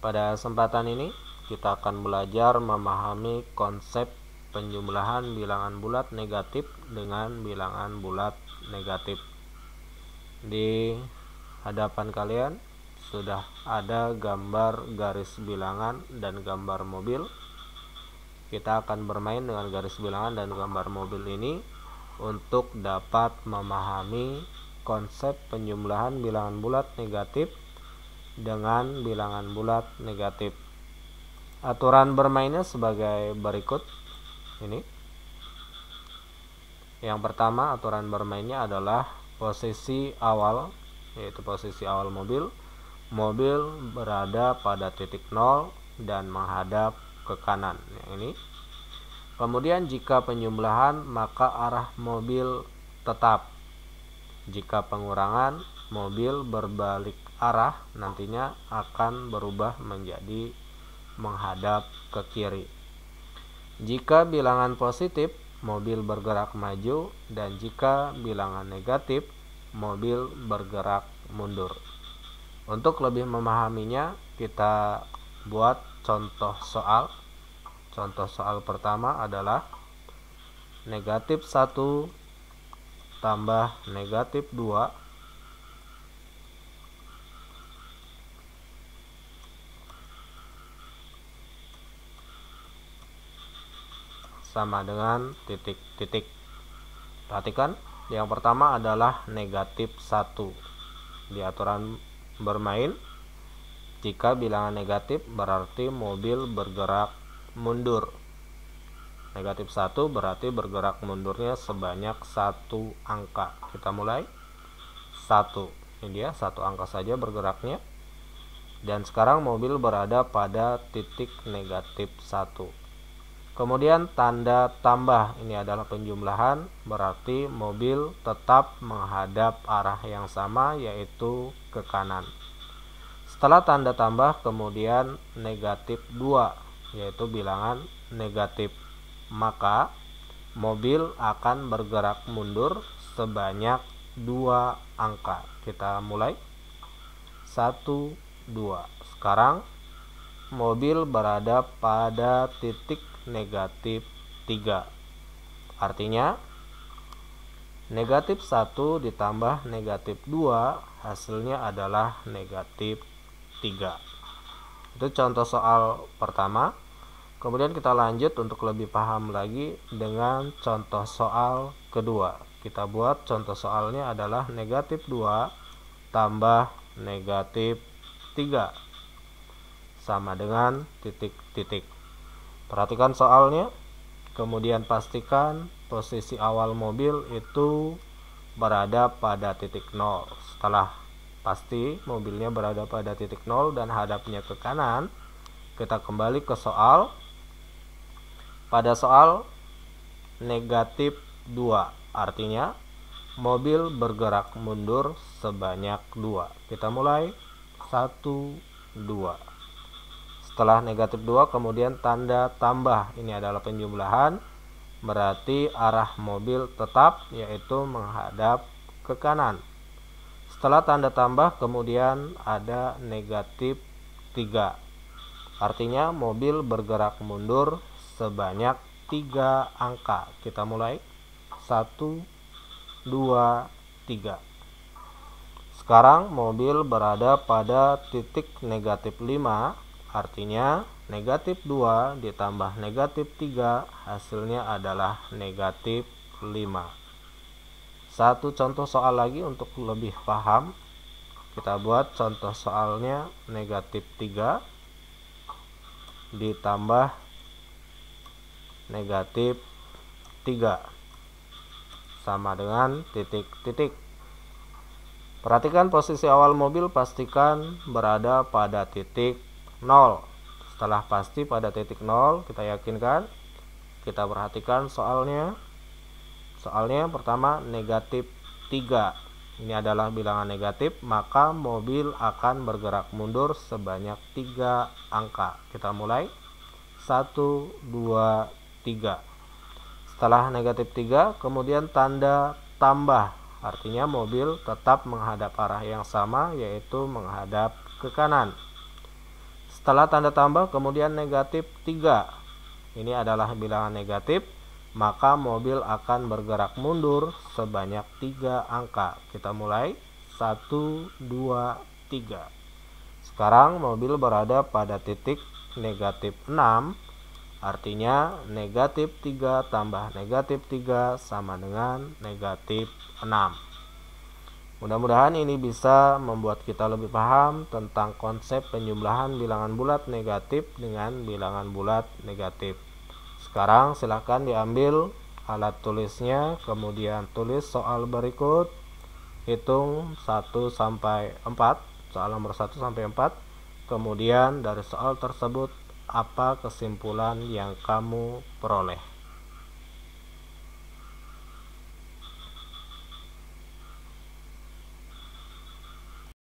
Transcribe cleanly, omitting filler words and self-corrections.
Pada kesempatan ini kita akan belajar memahami konsep penjumlahan bilangan bulat negatif dengan bilangan bulat negatif. Di hadapan kalian sudah ada gambar garis bilangan dan gambar mobil. Kita akan bermain dengan garis bilangan dan gambar mobil ini untuk dapat memahami konsep penjumlahan bilangan bulat negatif dengan bilangan bulat negatif. Aturan bermainnya sebagai berikut ini. Yang pertama, aturan bermainnya adalah posisi awal, yaitu posisi awal mobil berada pada titik 0 dan menghadap ke kanan. Yang ini. Kemudian jika penjumlahan maka arah mobil tetap. Jika pengurangan, mobil berbalik arah nantinya akan berubah menjadi menghadap ke kiri. Jika bilangan positif, mobil bergerak maju, dan jika bilangan negatif, mobil bergerak mundur. Untuk lebih memahaminya, kita buat contoh soal. Contoh soal pertama adalah negatif 1 tambah negatif 2 sama dengan titik-titik. Perhatikan, yang pertama adalah negatif 1. Di aturan bermain, jika bilangan negatif berarti mobil bergerak mundur. Negatif 1 berarti bergerak mundurnya sebanyak 1 angka. Kita mulai. 1. Ini dia, 1 angka saja bergeraknya. Dan sekarang mobil berada pada titik negatif 1. Kemudian tanda tambah, ini adalah penjumlahan, berarti mobil tetap menghadap arah yang sama, yaitu ke kanan. Setelah tanda tambah, kemudian negatif 2, yaitu bilangan negatif. Maka mobil akan bergerak mundur sebanyak 2 angka. Kita mulai. 1, 2. Sekarang mobil berada pada titik negatif 3. Artinya negatif 1 ditambah negatif 2 hasilnya adalah negatif 3. Itu contoh soal pertama. Kemudian kita lanjut untuk lebih paham lagi dengan contoh soal kedua. Kita buat contoh soalnya adalah negatif 2 tambah negatif 3 sama dengan titik-titik. Perhatikan soalnya, kemudian pastikan posisi awal mobil itu berada pada titik 0. Setelah pasti mobilnya berada pada titik 0 dan hadapnya ke kanan, kita kembali ke soal. Pada soal negatif 2, artinya mobil bergerak mundur sebanyak 2. Kita mulai. 1, 2. Setelah negatif 2, kemudian tanda tambah. Ini adalah penjumlahan, berarti arah mobil tetap, yaitu menghadap ke kanan. Setelah tanda tambah, kemudian ada negatif 3. Artinya mobil bergerak mundur sebanyak 3 angka. Kita mulai. 1, 2, 3. Sekarang mobil berada pada titik negatif 5. Artinya negatif 2 ditambah negatif 3 hasilnya adalah negatif 5. Satu contoh soal lagi untuk lebih paham. Kita buat contoh soalnya negatif 3 ditambah negatif 3 sama dengan titik-titik. Perhatikan posisi awal mobil, pastikan berada pada titik 0. Setelah pasti pada titik 0, kita yakinkan. Kita perhatikan soalnya. Soalnya pertama negatif 3. Ini adalah bilangan negatif, maka mobil akan bergerak mundur sebanyak 3 angka. Kita mulai. 1, 2, 3. Setelah negatif 3, kemudian tanda tambah. Artinya mobil tetap menghadap arah yang sama, yaitu menghadap ke kanan. Setelah tanda tambah kemudian negatif 3. Ini adalah bilangan negatif, maka mobil akan bergerak mundur sebanyak 3 angka. Kita mulai 1, 2, 3. Sekarang mobil berada pada titik negatif 6, artinya negatif 3 tambah negatif 3 sama dengan negatif 6. Mudah-mudahan ini bisa membuat kita lebih paham tentang konsep penjumlahan bilangan bulat negatif dengan bilangan bulat negatif. Sekarang silakan diambil alat tulisnya, kemudian tulis soal berikut, hitung 1 sampai 4, soal nomor 1 sampai 4. Kemudian dari soal tersebut apa kesimpulan yang kamu peroleh.